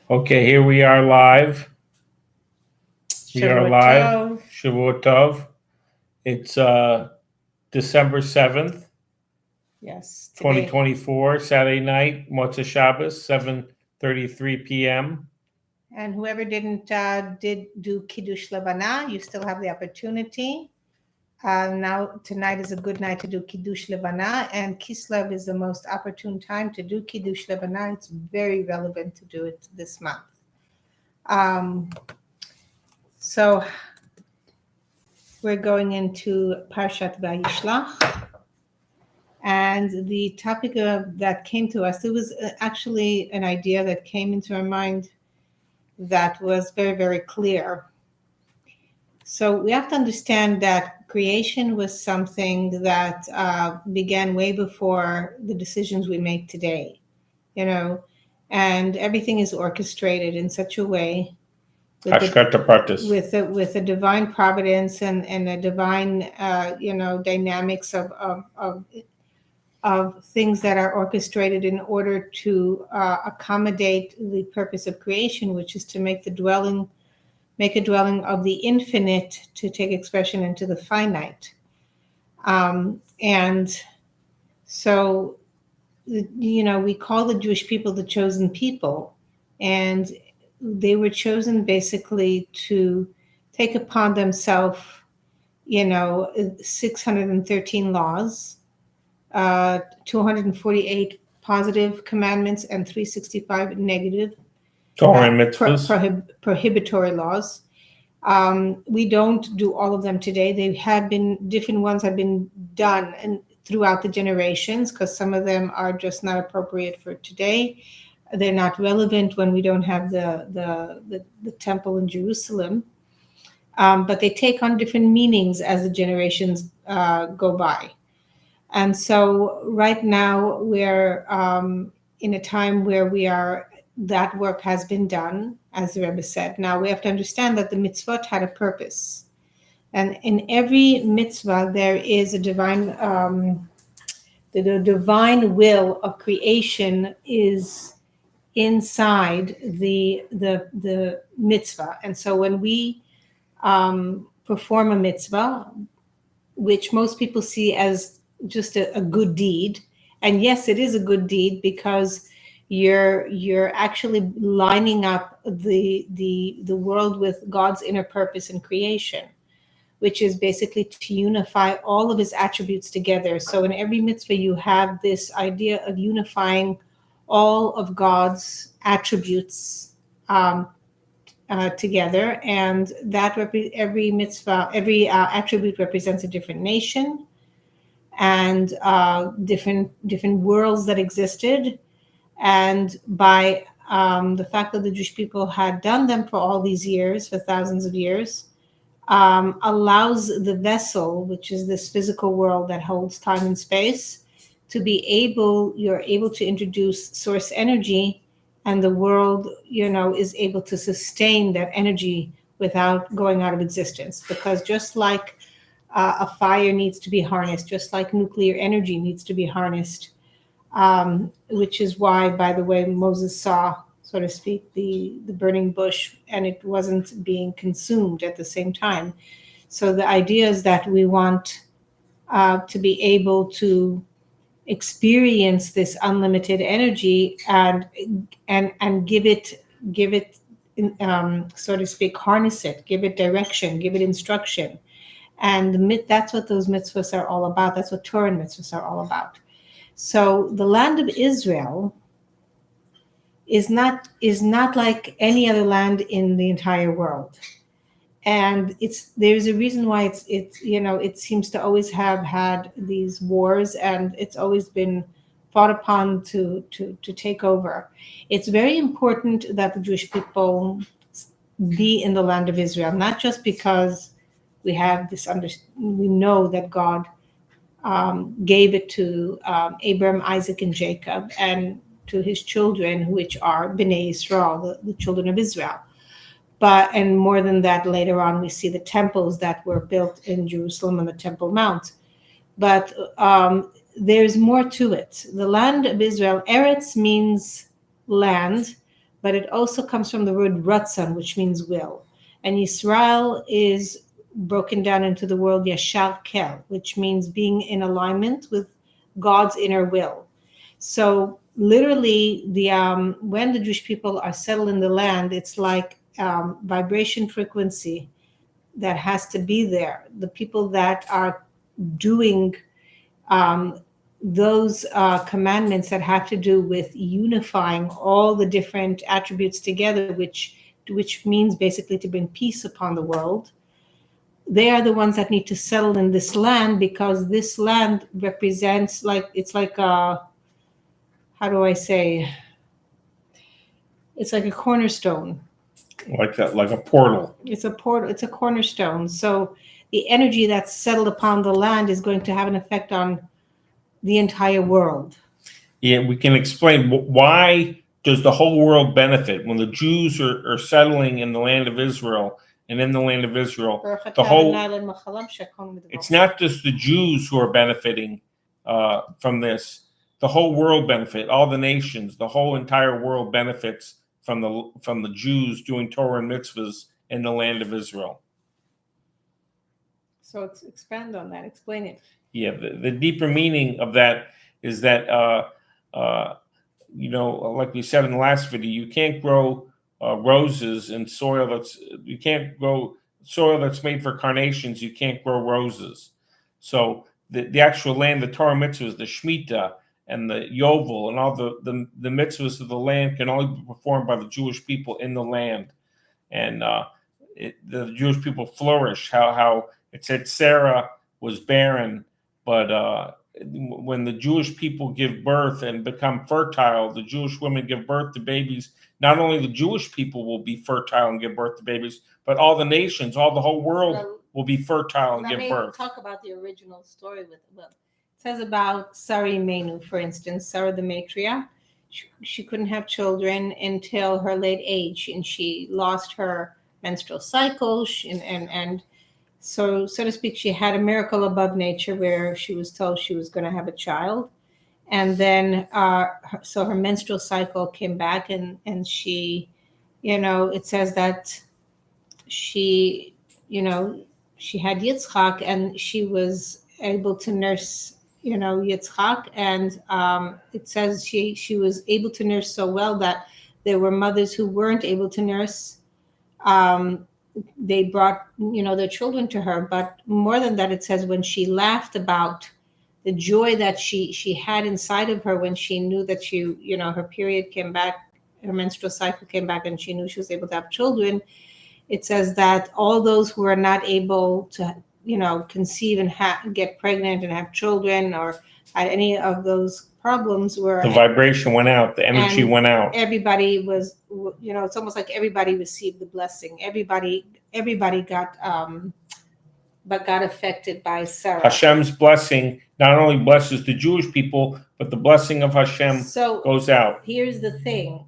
Okay, here we are live. We are Shavua live. Tov. Shavua Tov. It's December 7th, Yes, today. 2024, Saturday night, Motzei Shabbos, 7:33 p.m. And whoever didn't did do Kiddush Levana, you still have the opportunity. Now tonight is a good night to do Kiddush Levana, and Kislev is the most opportune time to do Kiddush Levana. It's very relevant to do it this month. So we're going into Parshat Vayishlach. And the topic that came to us, it was actually an idea that came into our mind that was very, very clear. So we have to understand that creation was something that began way before the decisions we make today, and everything is orchestrated in such a way with a divine providence and a divine, dynamics of things that are orchestrated in order to accommodate the purpose of creation, which is to make a dwelling of the infinite to take expression into the finite. And so, we call the Jewish people the chosen people, and they were chosen basically to take upon themselves, 613 laws, 248 positive commandments, and 365 negative Torah and mitzvahs. prohibitory laws. We don't do all of them today. Different ones have been done and throughout the generations, because some of them are just not appropriate for today. They're not relevant when we don't have the temple in Jerusalem. But they take on different meanings as the generations go by. And so right now we're in a time where that work has been done, as the Rebbe said. Now we have to understand that the mitzvot had a purpose. And in every mitzvah, there is a divine, the divine will of creation is inside the mitzvah. And so when we perform a mitzvah, which most people see as just a good deed, and yes, it is a good deed because you're actually lining up the world with God's inner purpose in creation, which is basically to unify all of his attributes together. So in every mitzvah, you have this idea of unifying all of God's attributes together, and that every mitzvah, every attribute represents a different nation and different worlds that existed. And by the fact that the Jewish people had done them for all these years, for thousands of years, allows the vessel, which is this physical world that holds time and space, you're able to introduce source energy, and the world, is able to sustain that energy without going out of existence. Because just like a fire needs to be harnessed, just like nuclear energy needs to be harnessed, which is why, by the way, Moses saw, so to speak, the burning bush, and it wasn't being consumed at the same time. So the idea is that we want to be able to experience this unlimited energy and give it, so to speak, harness it, give it direction, give it instruction. And that's what those mitzvahs are all about. That's what Torah and mitzvahs are all about. So the land of Israel is not like any other land in the entire world. And there's a reason why it seems to always have had these wars, and it's always been fought upon to take over. It's very important that the Jewish people be in the land of Israel, not just because we have we know that God gave it to Abraham, Isaac, and Jacob, and to his children, which are Bnei Israel, the children of Israel. And more than that, later on, we see the temples that were built in Jerusalem on the Temple Mount. But there's more to it. The land of Israel, Eretz means land, but it also comes from the word ratzon, which means will. And Yisrael is broken down into the word yashar kel, which means being in alignment with God's inner will. So literally, when the Jewish people are settled in the land, it's like vibration frequency that has to be there. The people that are doing those commandments that have to do with unifying all the different attributes together, which means basically to bring peace upon the world. They are the ones that need to settle in this land, because this land represents, like, it's like a, how do I say? It's like a cornerstone. Like a portal. It's a portal. It's a cornerstone. So the energy that's settled upon the land is going to have an effect on the entire world. Yeah, we can explain why does the whole world benefit when the Jews are settling in the land of Israel, and in the land of Israel, it's not just the Jews who are benefiting from this. The whole world benefit, all the nations, the whole entire world benefits from the Jews doing Torah and mitzvahs in the land of Israel. So expand on that. Explain it. Yeah, the deeper meaning of that is that, like we said in the last video, you can't grow roses in soil you can't grow soil that's made for carnations. You can't grow roses. So the actual land, the Torah mitzvahs, the Shemitah, and the Yovel, and all the mitzvahs of the land can only be performed by the Jewish people in the land. And the Jewish people flourish. How it said Sarah was barren, but when the Jewish people give birth and become fertile, the Jewish women give birth to babies. Not only the Jewish people will be fertile and give birth to babies, but all the nations, the whole world will be fertile and give birth. Talk about the original story it says about Sarah Imenu, for instance, Sarah the matriarch. She couldn't have children until her late age, and she lost her menstrual cycle, and so to speak, she had a miracle above nature where she was told she was going to have a child. And then so her menstrual cycle came back, and she, it says that she had Yitzchak, and she was able to nurse Yitzchak, and it says she was able to nurse so well that there were mothers who weren't able to nurse. They brought their children to her, but more than that, it says when she laughed about the joy that she had inside of her when she knew that her period came back, her menstrual cycle came back, and she knew she was able to have children. It says that all those who are not able to conceive and get pregnant and have children, or had any of those problems, were the vibration went out, the energy went out. Everybody was, it's almost like everybody received the blessing. Everybody got affected by Sarah. Hashem's blessing not only blesses the Jewish people, but the blessing of Hashem goes out. Here's the thing,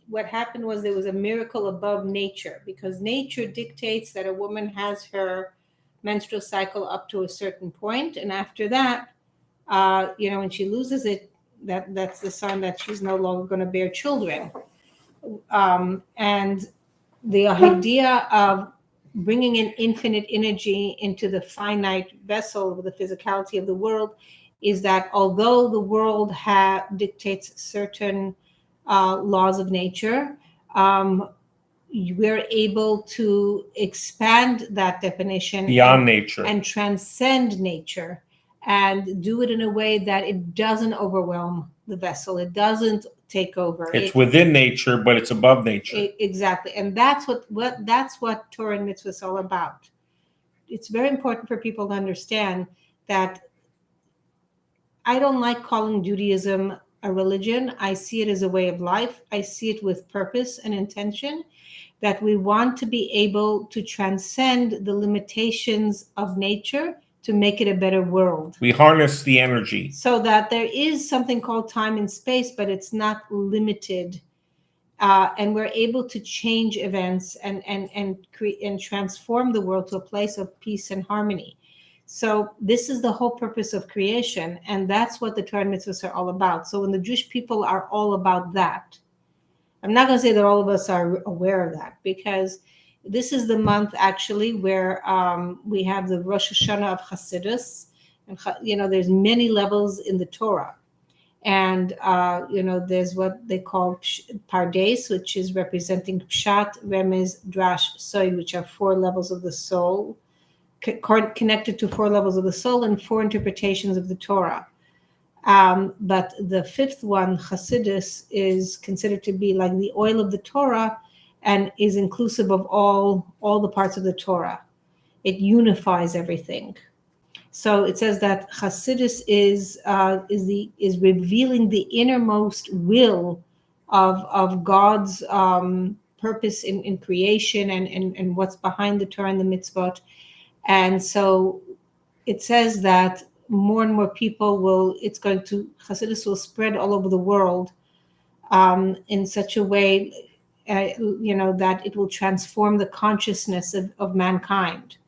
what happened was there was a miracle above nature, because nature dictates that a woman has her menstrual cycle up to a certain point, and after that, when she loses it, that's the sign that she's no longer going to bear children. And the idea of bringing in infinite energy into the finite vessel, the physicality of the world, is that although the world dictates certain laws of nature, we're able to expand that definition beyond nature and transcend nature, and do it in a way that it doesn't overwhelm the vessel. It doesn't take over. It's within nature, but it's above nature. Exactly. And that's what Torah and mitzvah is all about. It's very important for people to understand that I don't like calling Judaism a religion. I see it as a way of life. I see it with purpose and intention, that we want to be able to transcend the limitations of nature to make it a better world. We harness the energy. So that there is something called time and space, but it's not limited. And we're able to change events and transform the world to a place of peace and harmony. So this is the whole purpose of creation, and that's what the Torah and mitzvahs are all about. So when the Jewish people are all about that, I'm not going to say that all of us are aware of that, because this is the month actually where we have the Rosh Hashanah of Hasidus, and there's many levels in the Torah, and there's what they call Pardes, which is representing Pshat, Remez, Drash, Soy, which are 4 levels of the soul, connected to 4 levels of the soul and 4 interpretations of the Torah. But the 5th one, Hasidus, is considered to be like the oil of the Torah, and is inclusive of all the parts of the Torah. It unifies everything. So it says that Hasidus is revealing the innermost will of God's purpose in creation, and what's behind the Torah and the mitzvot. And so it says that more and more people Hasidus will spread all over the world in such a way, that it will transform the consciousness of mankind.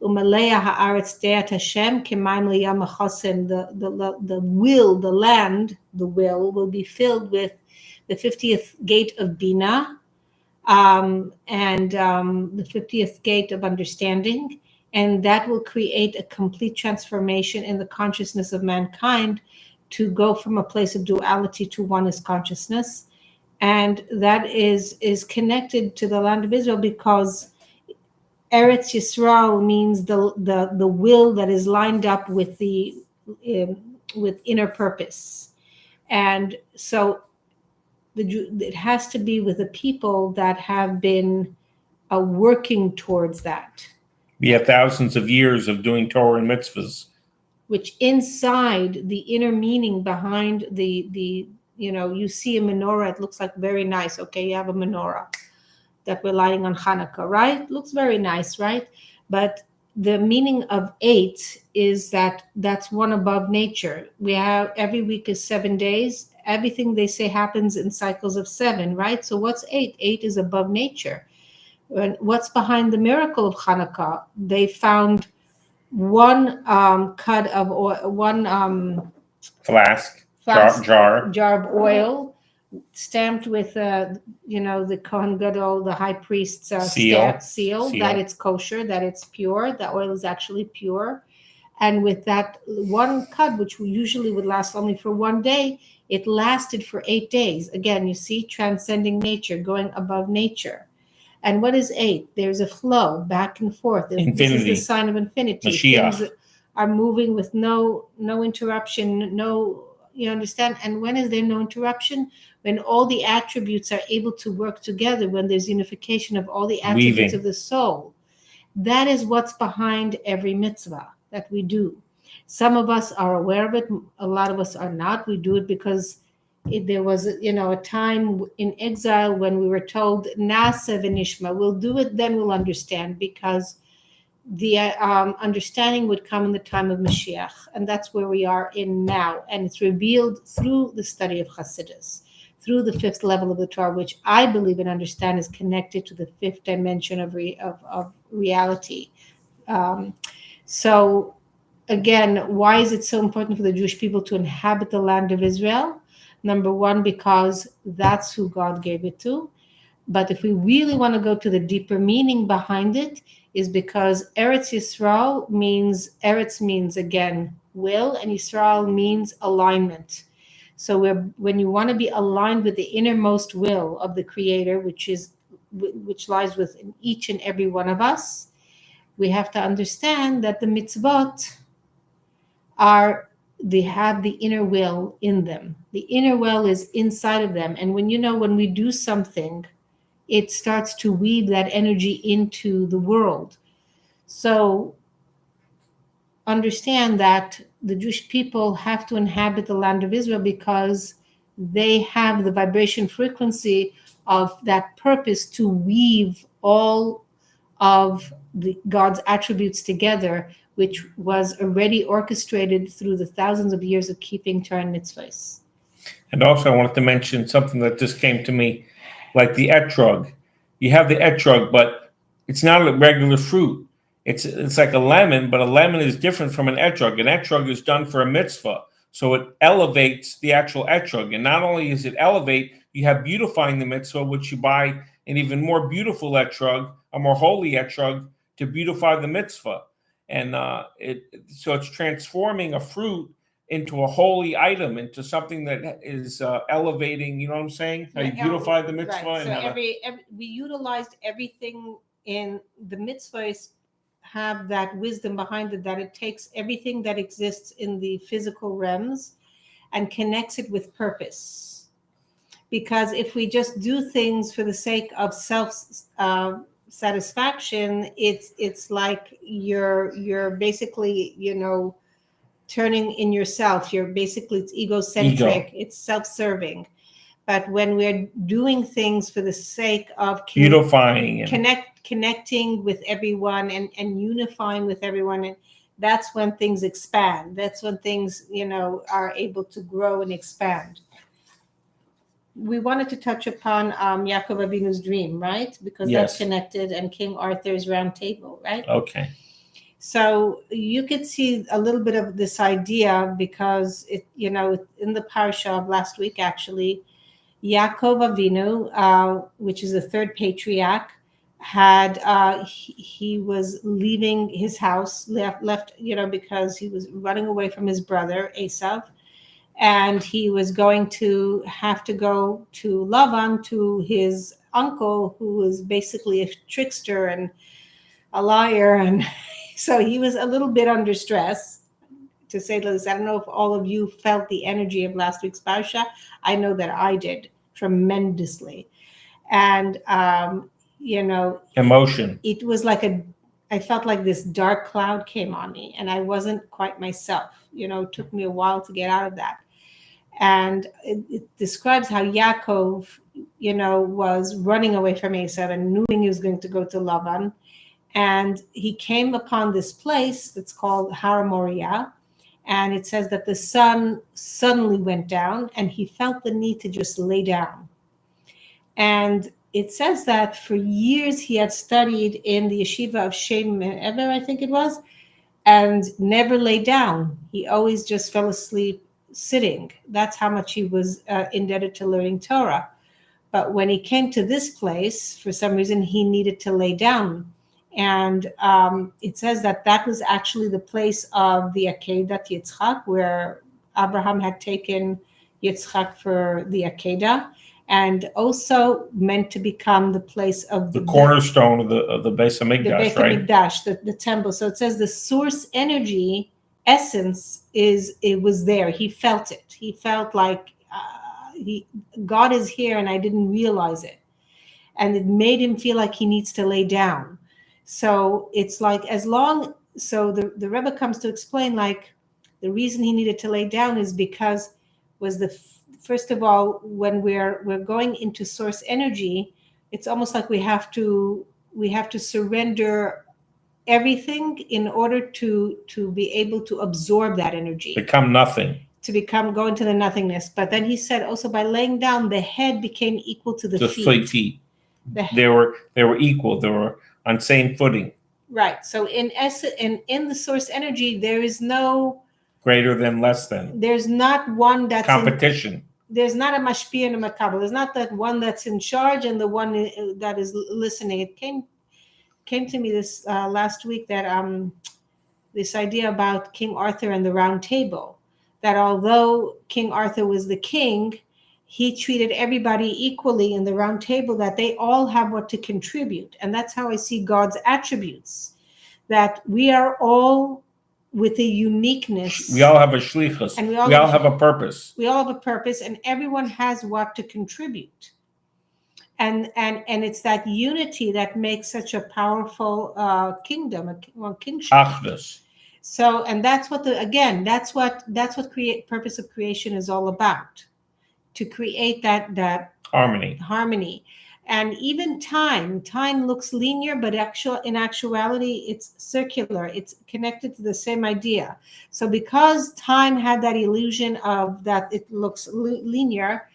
Umalea haaretz deat Hashem k'mayim liyam hachosim. The will, the land, the will be filled with the 50th gate of Bina, and the 50th gate of understanding, and that will create a complete transformation in the consciousness of mankind to go from a place of duality to oneness consciousness. And that is connected to the land of Israel, because Eretz Yisrael means the will that is lined up with with inner purpose. And so it has to be with the people that have been working towards that. We have thousands of years of doing Torah and mitzvahs, which inside the inner meaning behind you see a menorah, it looks like very nice. Okay, you have a menorah that we're lighting on Hanukkah, right? Looks very nice, right? But the meaning of 8 is that's one above nature. We have, every week is 7 days. Everything they say happens in cycles of 7, right? So what's 8? 8 is above nature. And what's behind the miracle of Hanukkah? They found one cud of oil, one flask, jar of oil, stamped with the Kohen Gadol, the high priest's seal that it's kosher, that it's pure. The oil is actually pure. And with that one cud, which usually would last only for 1 day, it lasted for 8 days. Again, you see, transcending nature, going above nature. And what is 8? There's a flow back and forth. Infinity. This is the sign of infinity. Mashiach. Things are moving with no interruption, you understand? And when is there no interruption? When all the attributes are able to work together, when there's unification of all the attributes of the soul. That is what's behind every mitzvah that we do. Some of us are aware of it. A lot of us are not. We do it because there was a time in exile when we were told, Nasa v'nishma, we'll do it, then we'll understand, because the understanding would come in the time of Mashiach. And that's where we are in now. And it's revealed through the study of Hasidus, through the 5th level of the Torah, which I believe and understand is connected to the 5th dimension of reality. So again, why is it so important for the Jewish people to inhabit the land of Israel? Number one, because that's who God gave it to. But if we really want to go to the deeper meaning behind it, is because Eretz Yisrael Eretz means, again, will, and Yisrael means alignment. So when you want to be aligned with the innermost will of the Creator, which lies within each and every one of us, we have to understand that the mitzvot they have the inner will in them. The inner will is inside of them. And when we do something, it starts to weave that energy into the world. So understand that the Jewish people have to inhabit the land of Israel because they have the vibration frequency of that purpose to weave all of God's attributes together, which was already orchestrated through the thousands of years of keeping Torah and mitzvahs. And also I wanted to mention something that just came to me, like the etrog. You have the etrog, but it's not a regular fruit. It's like a lemon, but a lemon is different from an etrog. An etrog is done for a mitzvah. So it elevates the actual etrog. And not only is it elevate, you have beautifying the mitzvah, which you buy an even more beautiful etrog, a more holy etrog, to beautify the mitzvah. And so it's transforming a fruit into a holy item, into something that is elevating. You know what I'm saying? How you beautify the mitzvah. Right. And so we utilized everything in the mitzvahs have that wisdom behind it, that it takes everything that exists in the physical realms and connects it with purpose. Because if we just do things for the sake of self satisfaction, it's like you're basically, turning in yourself. You're basically, it's egocentric. It's self-serving. But when we're doing things for the sake of beautifying and connecting with everyone and unifying with everyone, and that's when things expand. That's when things, are able to grow and expand. We wanted to touch upon Yaakov Avinu's dream, right? Because that's connected, and King Arthur's round table, right? Okay. So you could see a little bit of this idea because it, in the parasha of last week, actually, Yaakov Avinu, which is the third patriarch, had he was leaving his house, left, because he was running away from his brother Esav, and he was going to have to go to Lavan, to his uncle, who was basically a trickster and a liar, and so he was a little bit under stress, to say the least. I don't know if all of you felt the energy of last week's parasha. I know that I did tremendously. And, emotion. It was like I felt like this dark cloud came on me, and I wasn't quite myself. It took me a while to get out of that. And it describes how Yaakov, was running away from Esav and knew he was going to go to Lavan. And he came upon this place that's called Har Moriah. And it says that the sun suddenly went down and he felt the need to just lay down. And it says that for years he had studied in the yeshiva of Shem Ever, I think it was, and never lay down. He always just fell asleep sitting. That's how much he was indebted to learning Torah. But when he came to this place, for some reason, he needed to lay down. And it says that was actually the place of the Akedat Yitzchak, where Abraham had taken Yitzchak for the Akedah, and also meant to become the place of the cornerstone of the Beis Hamikdash, right? The temple. So it says the source energy essence it was there. He felt it. He felt like God is here, and I didn't realize it. And it made him feel like he needs to lay down. So it's like, so the Rebbe comes to explain, like, the reason he needed to lay down is because first of all, when we're going into source energy, it's almost like we have to surrender everything in order to be able to absorb that energy. Become nothing. Go into the nothingness. But then he said also, by laying down, the head became equal to the feet. They were equal. They were on same footing. Right. So in the source energy, there is no greater than, less than. There's not one that's competition. There's not a mashpia and a makabel. There's not that one that's in charge and the one that is listening. It came to me this last week that this idea about King Arthur and the Round Table, that although King Arthur was the king, he treated everybody equally in the Round Table, that they all have what to contribute. And that's how I see God's attributes, that we are all with a uniqueness. We all have a shlichus. And we all have a purpose. We all have a purpose, and everyone has what to contribute. And it's that unity that makes such a powerful kingdom, kingship. Achdus. So, and that's what that's what purpose of creation is all about. To create that harmony. And even time looks linear, but in actuality, it's circular. It's connected to the same idea. So because time had that illusion of that it looks linear,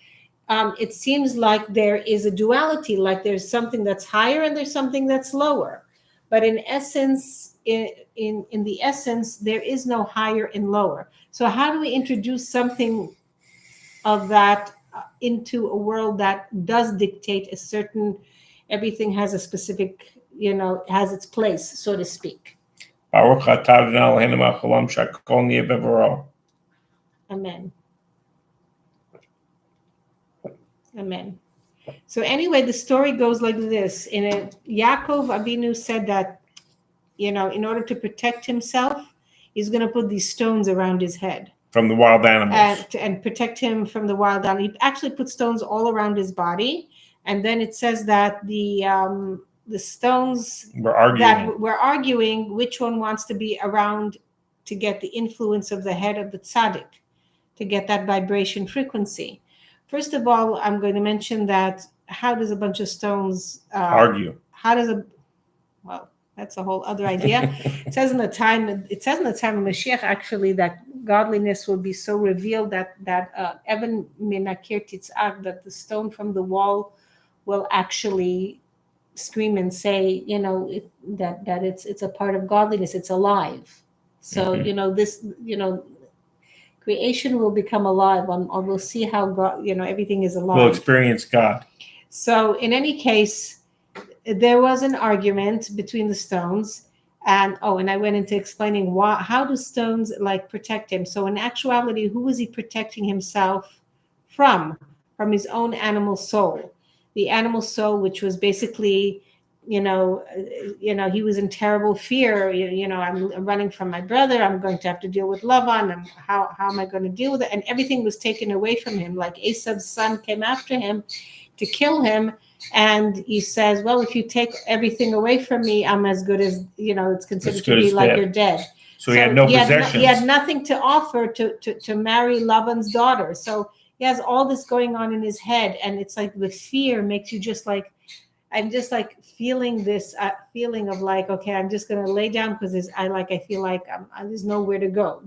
it seems like there is a duality, like there's something that's higher and there's something that's lower. But in essence, in the essence, there is no higher and lower. So how do we introduce something of that into a world that does dictate a certain, everything has a specific, has its place, so to speak. Baruch atah Adonai Eloheinu melech haolam shehakol niyeh bevaro. Amen. Amen. So anyway, the story goes like this. In it, Yaakov Avinu said that, in order to protect himself, he's going to put these stones around his head. From the wild animals. And protect him from the wild animals. He actually put stones all around his body. And then it says that the stones were arguing which one wants to be around to get the influence of the head of the tzaddik, to get that vibration frequency. First of all, I'm going to mention that how does a bunch of stones argue? Well, that's a whole other idea. It says in the time of Mashiach, actually, that godliness will be so revealed that Evan Minakir Titzak, that the stone from the wall will actually scream and say, that it's a part of godliness. It's alive. So this creation will become alive. Or we'll see how God, everything is alive. We'll experience God. So in any case, there was an argument between the stones, and I went into explaining how do stones protect him. So in actuality, who was he protecting himself from? From his own animal soul. The animal soul, which was basically, he was in terrible fear. I'm running from my brother. I'm going to have to deal with Lavan. And how am I going to deal with it? And everything was taken away from him. Like Esau's son came after him to kill him. And he says, well, if you take everything away from me, I'm as good as, it's considered to be like you're dead. So he had no possessions. He had nothing to offer to marry Laban's daughter. So he has all this going on in his head. And it's like the fear makes you just like, I'm just like feeling this feeling of like, okay, I'm just going to lay down because I feel like there's nowhere to go.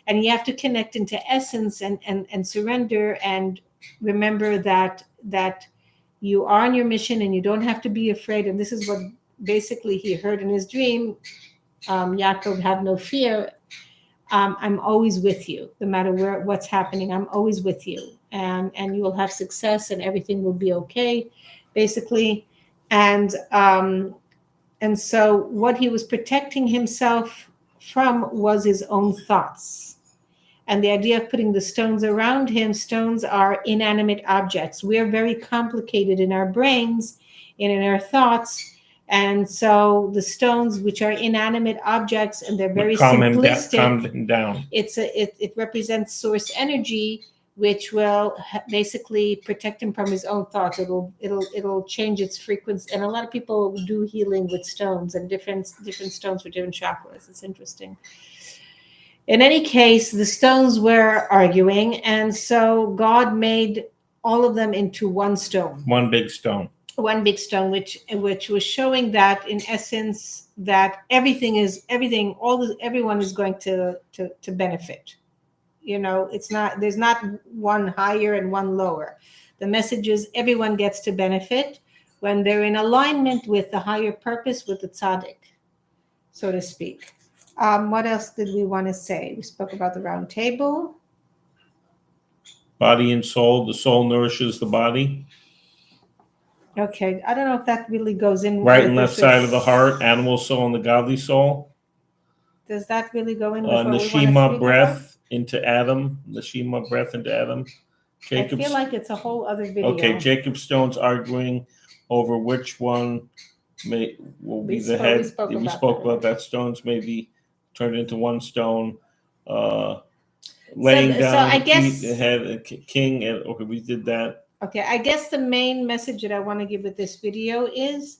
And you have to connect into essence and surrender and remember that you are on your mission and you don't have to be afraid. And this is what basically he heard in his dream. Yaakov, have no fear. I'm always with you, no matter what's happening. I'm always with you, and you will have success, and everything will be okay, basically. And so what he was protecting himself from was his own thoughts. And the idea of putting the stones around him, stones are inanimate objects. We're very complicated in our brains and in our thoughts. And so the stones, which are inanimate objects, and they're very simplistic, calm him down. It represents source energy, which will basically protect him from his own thoughts. It'll change its frequency. And a lot of people do healing with stones and different stones for different chakras. It's interesting. In any case, the stones were arguing, and so God made all of them into one stone. One big stone. One big stone, which was showing that in essence that everyone is going to benefit. There's not one higher and one lower. The message is everyone gets to benefit when they're in alignment with the higher purpose, with the tzaddik, so to speak. What else did we want to say? We spoke about the round table. Body and soul. The soul nourishes the body. Okay, I don't know if that really goes in. Right and left side of the heart, animal soul and the godly soul. Does that really go in with what Neshima breath into Adam. Neshima breath into Adam. I feel like it's a whole other video. Okay, Jacob Stone's arguing over which one will be the head. We spoke about that. Stones may be turned into one stone. Laying down, so I guess the head, king, and okay, we did that. Okay, I guess the main message that I want to give with this video is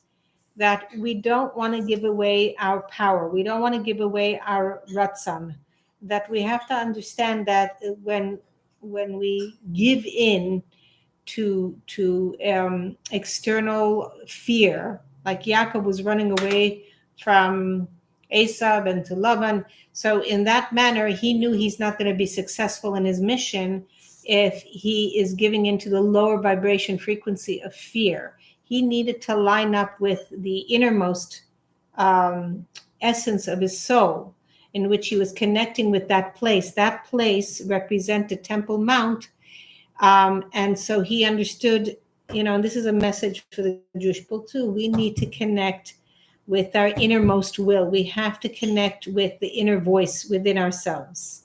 that we don't want to give away our power. We don't want to give away our ratzon. That we have to understand that when we give in to external fear, like Yaakov was running away from Esau and to Lavan. So in that manner, he knew he's not going to be successful in his mission if he is giving into the lower vibration frequency of fear. He needed to line up with the innermost essence of his soul, in which he was connecting with that place. That place represented Temple Mount. And so he understood, and this is a message for the Jewish people too. We need to connect with our innermost will. We have to connect with the inner voice within ourselves.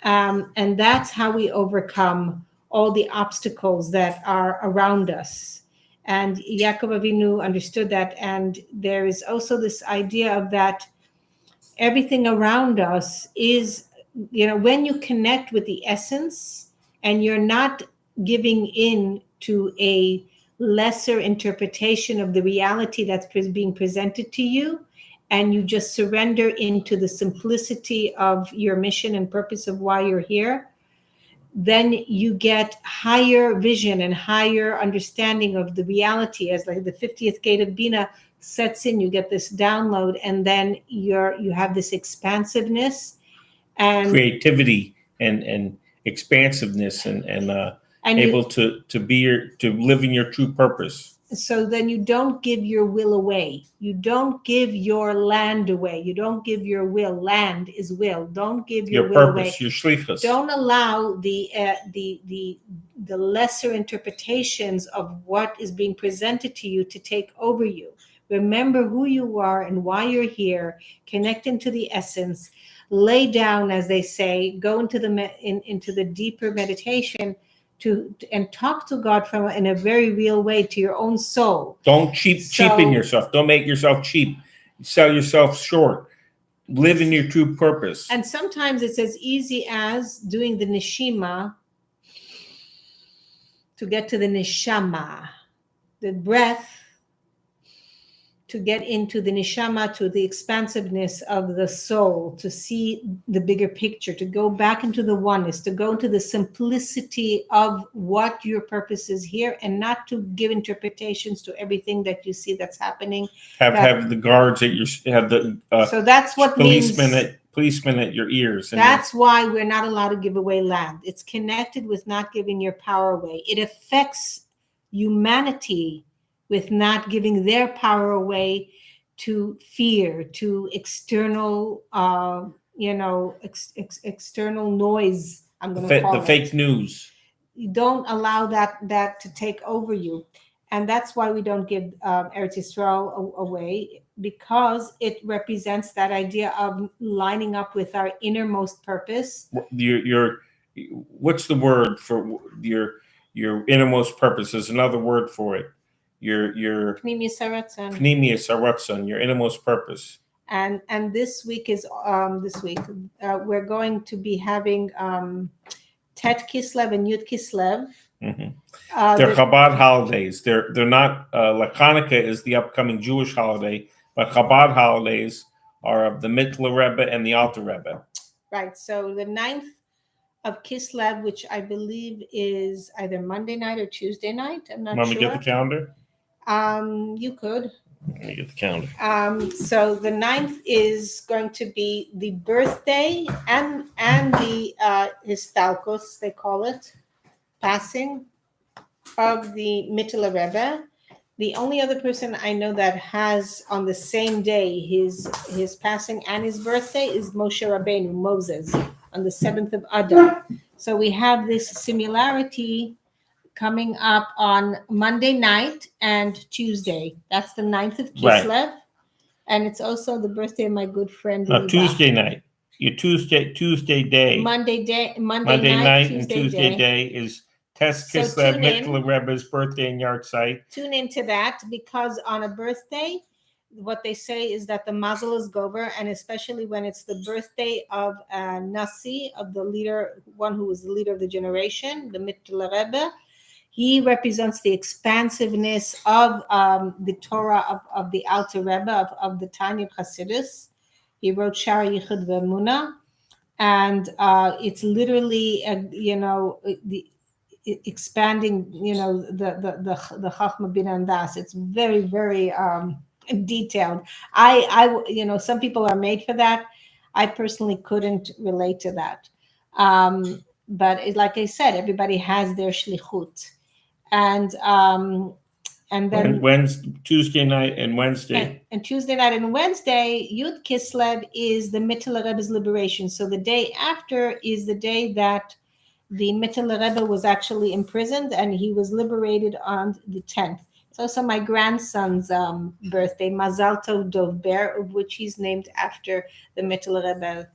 And that's how we overcome all the obstacles that are around us. And Yaakov Avinu understood that. And there is also this idea of that everything around us is, when you connect with the essence and you're not giving in to a lesser interpretation of the reality that's being presented to you, and you just surrender into the simplicity of your mission and purpose of why you're here, then you get higher vision and higher understanding of the reality, as like the 50th gate of Bina sets in. You get this download, and then you have this expansiveness and creativity and expansiveness and able to live in your true purpose. So then you don't give your will away. You don't give your land away. You don't give your will. Land is will. Don't give your will purpose, away. your shlichus. Don't allow the lesser interpretations of what is being presented to you to take over you. Remember who you are and why you're here. Connect into the essence. Lay down, as they say. Go into the deeper meditation. And talk to God in a very real way to your own soul. Don't cheapen yourself. Don't make yourself cheap. Sell yourself short. Live in your true purpose. And sometimes it's as easy as doing the neshima to get to the neshama, the breath, to get into the neshama, to the expansiveness of the soul, to see the bigger picture, to go back into the oneness, to go into the simplicity of what your purpose is here, and not to give interpretations to everything that you see that's happening. Have the guards at so that's what policemen at your ears. That's why we're not allowed to give away land. It's connected with not giving your power away. It affects humanity with not giving their power away to fear, to external, external noise. I'm going to call it the fake news. You don't allow that to take over you, and that's why we don't give Eretz Yisrael away, because it represents that idea of lining up with our innermost purpose. What's the word for your innermost purpose? There's another word for it. Your Pnimius haratzon, your innermost purpose. And this week is we're going to be having Tet Kislev and Yud Kislev. Mm-hmm. They're Chabad holidays. They're not. Hanukkah is the upcoming Jewish holiday, but Chabad holidays are of the Mittler Rebbe and the Alter Rebbe. Right. So the 9th of Kislev, which I believe is either Monday night or Tuesday night. I'm not sure. Want me to get the calendar? You could. Let me get the calendar. So the 9th is going to be the birthday and the Histalkos, they call it, passing of the Mittler Rebbe. The only other person I know that has on the same day his passing and his birthday is Moshe Rabbeinu, Moses, on the 7th of Adar. So we have this similarity coming up on Monday night and Tuesday. That's the 9th of Kislev. Right. And it's also the birthday of my good friend. No, Tuesday night. Your Tuesday day. Monday night and Tuesday day is Tes Kislev, Mittler Rebbe's birthday and yard site. Tune into that, because on a birthday, what they say is that the mazel is gover, and especially when it's the birthday of Nasi, of the leader, one who was the leader of the generation, the Mittler Rebbe. He represents the expansiveness of the Torah of the Alter Rebbe, of the Tanya Chassidus. He wrote Shara Yichud Ve'emunah, and it's literally, the expanding, the Chachma Bina and Das. It's very, very detailed. I some people are made for that. I personally couldn't relate to that. But like I said, everybody has their shlichut. And And then Wednesday, Tuesday night and Wednesday. And Tuesday night and Wednesday, Yud Kislev is the Mittler Rebbe's liberation. So the day after is the day that the Mittler Rebbe was actually imprisoned, and he was liberated on the 10th. It's also my grandson's birthday, Mazal Tov Dovber, of which he's named after the Mittler Rebbe.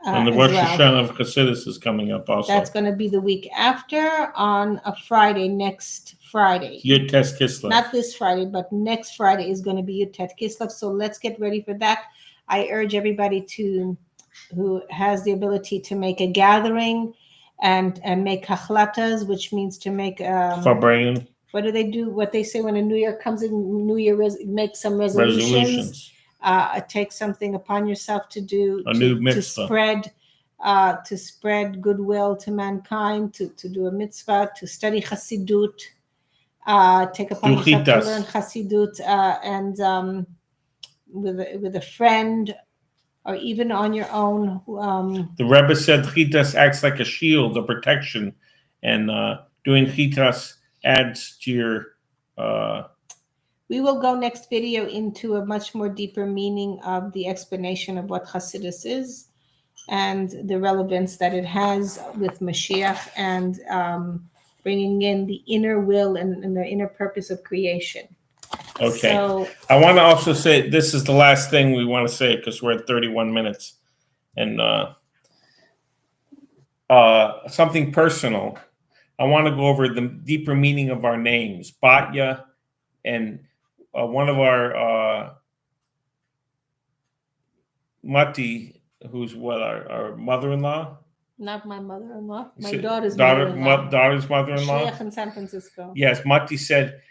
And the Rosh Hashanah of Chassidus is coming up also. That's going to be the week after, on a Friday, next Friday. Yud Tes Kislev. Not this Friday, but next Friday is going to be Yud Tes Kislev. So let's get ready for that. I urge everybody who has the ability to make a gathering and make hachlatas, which means to make Fabrayin. What do they do? What they say when a New Year comes in? New Year make some resolutions. Take something upon yourself to do a new mitzvah. To spread goodwill to mankind, to do a mitzvah, to study Chassidut, take upon yourself to learn Chassidut, and with a friend, or even on your own. The Rebbe said chitas acts like a shield, a protection, and doing chitas adds to your. We will go next video into a much more deeper meaning of the explanation of what Chassidus is and the relevance that it has with Mashiach, and bringing in the inner will and the inner purpose of creation. Okay. So, I want to also say this is the last thing we want to say, because we're at 31 minutes. And something personal. I want to go over the deeper meaning of our names, Batya, and one of our Mati, who's our mother-in-law. Not my mother-in-law. My daughter's mother-in-law. Daughter's mother-in-law. Shliach in San Francisco. Yes, Mati said,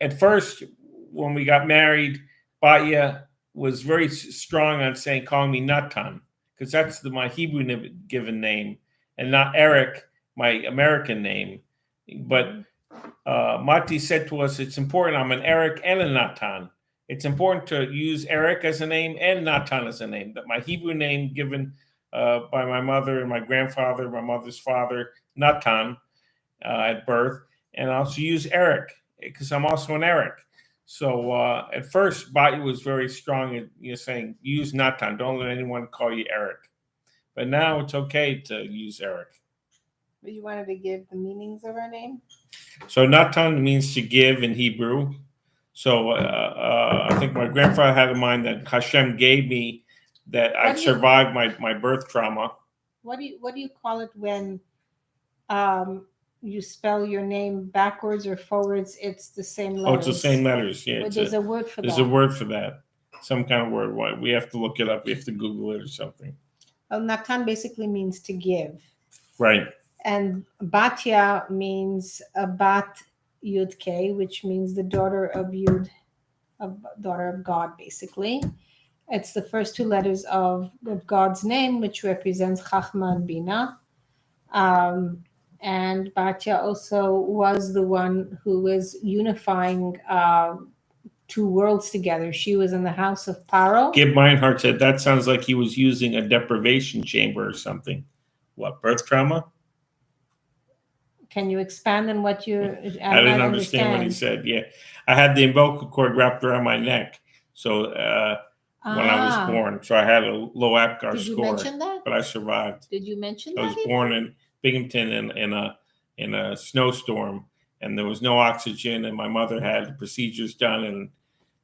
at first, when we got married, Batya was very strong on calling me Natan, because that's my Hebrew given name, and not Eric, my American name. But Mati said to us, it's important. I'm an Eric and a Natan. It's important to use Eric as a name and Natan as a name. That my Hebrew name given by my mother and my grandfather, my mother's father, Natan, at birth, and also use Eric, because I'm also an Eric. So at first, Batya was very strong at saying, use Natan. Don't let anyone call you Eric. But now it's okay to use Eric. But you wanted to give the meanings of our name? So Natan means to give in Hebrew. So I think my grandfather had in mind that Hashem gave me that I'd survived my birth trauma. What do you call it when you spell your name backwards or forwards? It's the same letters. Oh, it's the same letters. Yeah, there's a word for that. There's a word for that. Some kind of word. We have to look it up. We have to Google it or something. Well, Natan basically means to give. Right. And Batya means a Bat Yud K, which means the daughter of Yud, daughter of God, basically. It's the first two letters of God's name, which represents Chachma and Bina. And Batya also was the one who was unifying two worlds together. She was in the house of Paro. Gib Meinhardt said that sounds like he was using a deprivation chamber or something. What, birth trauma? Can you expand on what you? I didn't understand what he said. Yeah, I had the umbilical cord wrapped around my neck. So when I was born, so I had a low APGAR score. Did you mention that? But I survived. Did you mention that? I was born in Binghamton in a snowstorm, and there was no oxygen, and my mother had procedures done, and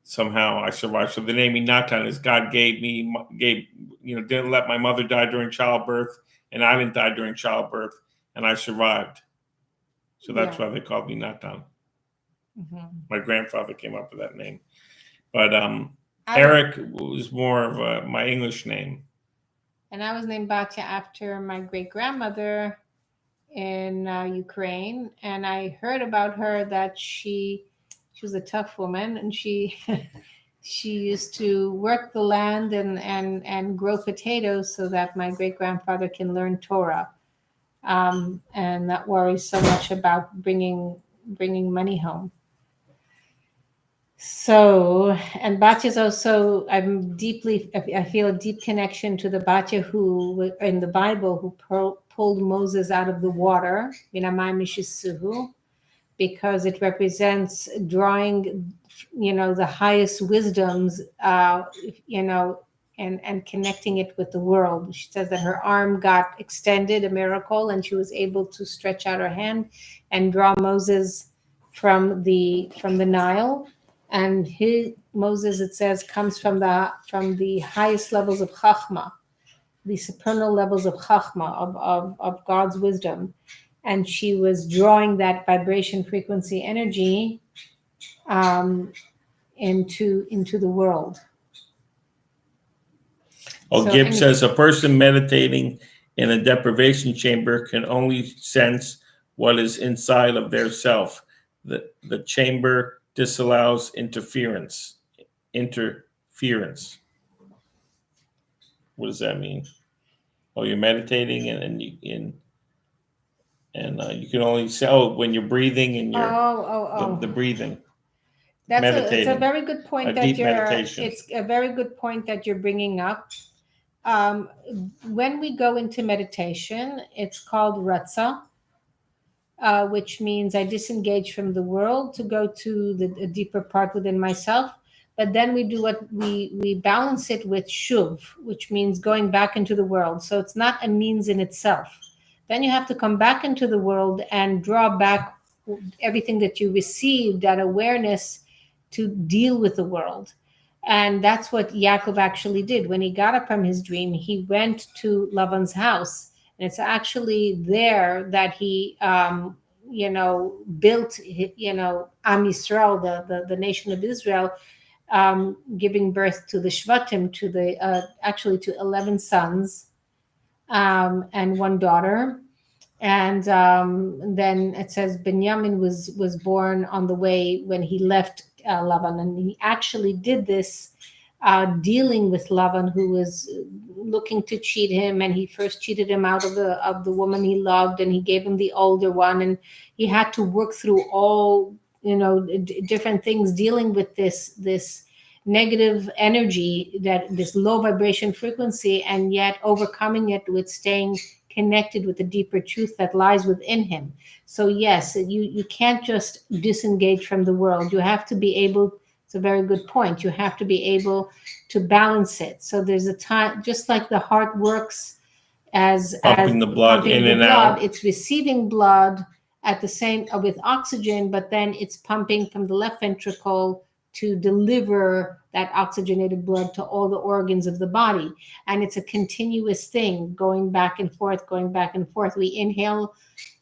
somehow I survived. So the name Natan is God didn't let my mother die during childbirth, and I didn't die during childbirth, and I survived. So that's why they called me Natan. Mm-hmm. My grandfather came up with that name. But Eric was more of my English name. And I was named Batya after my great-grandmother in Ukraine. And I heard about her that she was a tough woman, and she used to work the land and grow potatoes so that my great-grandfather can learn Torah. And that worries so much about bringing money home. So, and Batya is also, I feel a deep connection to the Batya who, in the Bible, who pulled Moses out of the water, because it represents drawing, the highest wisdoms, and connecting it with the world. She says that her arm got extended, a miracle, and she was able to stretch out her hand and draw Moses from the Nile. And Moses, it says, comes from the highest levels of Chachma, the supernal levels of Chachma, of God's wisdom. And she was drawing that vibration, frequency, energy into the world. Gibbs says a person meditating in a deprivation chamber can only sense what is inside of their self. The chamber disallows interference. What does that mean? You're meditating and you can only say when you're breathing and you're the breathing. It's a very good point meditation. It's a very good point that you're bringing up. When we go into meditation, it's called Ratza, which means I disengage from the world to go to the deeper part within myself. But then we do what we balance it with Shuv, which means going back into the world. So it's not a means in itself. Then you have to come back into the world and draw back everything that you received, that awareness, to deal with the world. And that's what Yaakov actually did. When he got up from his dream, he went to Lavan's house. And it's actually there that he, built, Am Yisrael, the nation of Israel, giving birth to the Shvatim, to 11 sons and one daughter. And then it says Benjamin was born on the way when he left Lavan, and he actually did this dealing with Lavan, who was looking to cheat him, and he first cheated him out of the woman he loved, and he gave him the older one, and he had to work through all different things dealing with this negative energy, that this low vibration frequency, and yet overcoming it with staying connected with the deeper truth that lies within him. So yes, you can't just disengage from the world. You have to be able, it's a very good point, you have to be able to balance it. So there's a time, just like the heart works as pumping the blood in and out, it's receiving blood at the same with oxygen, but then it's pumping from the left ventricle to deliver that oxygenated blood to all the organs of the body. And it's a continuous thing, going back and forth. We inhale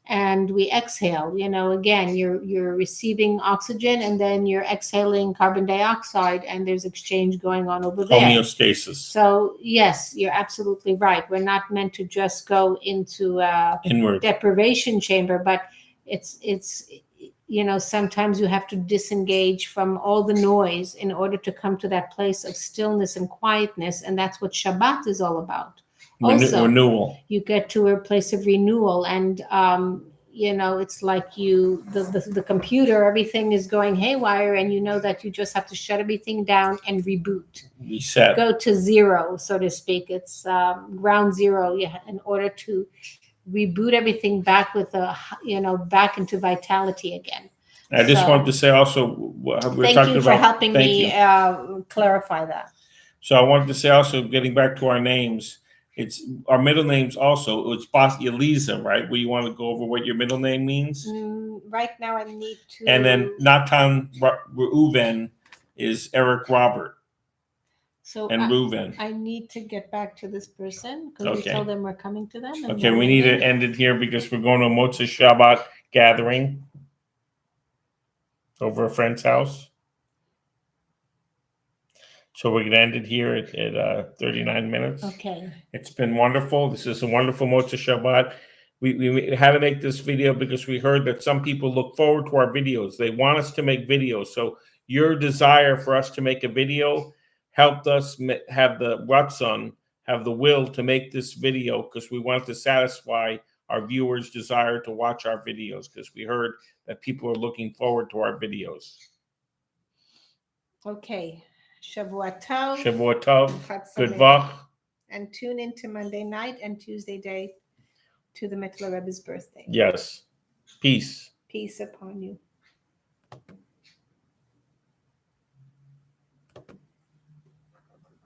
and we exhale. Again, you're receiving oxygen, and then you're exhaling carbon dioxide, and there's exchange going on over there. Homeostasis. So yes, you're absolutely right. We're not meant to just go into a inward deprivation chamber, but it's sometimes you have to disengage from all the noise in order to come to that place of stillness and quietness. And that's what Shabbat is all about. Also, renewal. You get to a place of renewal, and it's like the computer, everything is going haywire, and you know that you just have to shut everything down and reboot, reset, go to zero, so to speak. It's ground zero, in order to reboot everything back with back into vitality again. I just wanted to say also, thank you for helping me clarify that. So I wanted to say also, getting back to our names, it's our middle names also. It's Elisa, right? Where you want to go over what your middle name means? Right now I need to. And then Natan Reuven is Eric Robert. So and Reuven. I need to get back to this person because we told them we're coming to them. Okay, we need to end it here because we're going to a Motzei Shabbat gathering over a friend's house. So we're going to end it here at 39 minutes. Okay. It's been wonderful. This is a wonderful Motzei Shabbat. We had to make this video because we heard that some people look forward to our videos. They want us to make videos. So your desire for us to make a video helped us have the ratzon, have the will to make this video, because we wanted to satisfy our viewers' desire to watch our videos, because we heard that people are looking forward to our videos. Okay. Shavua Tov. Shavua Tov. Good vach. And tune into Monday night and Tuesday day to the Mittler Rebbe's birthday. Yes. Peace. Peace upon you.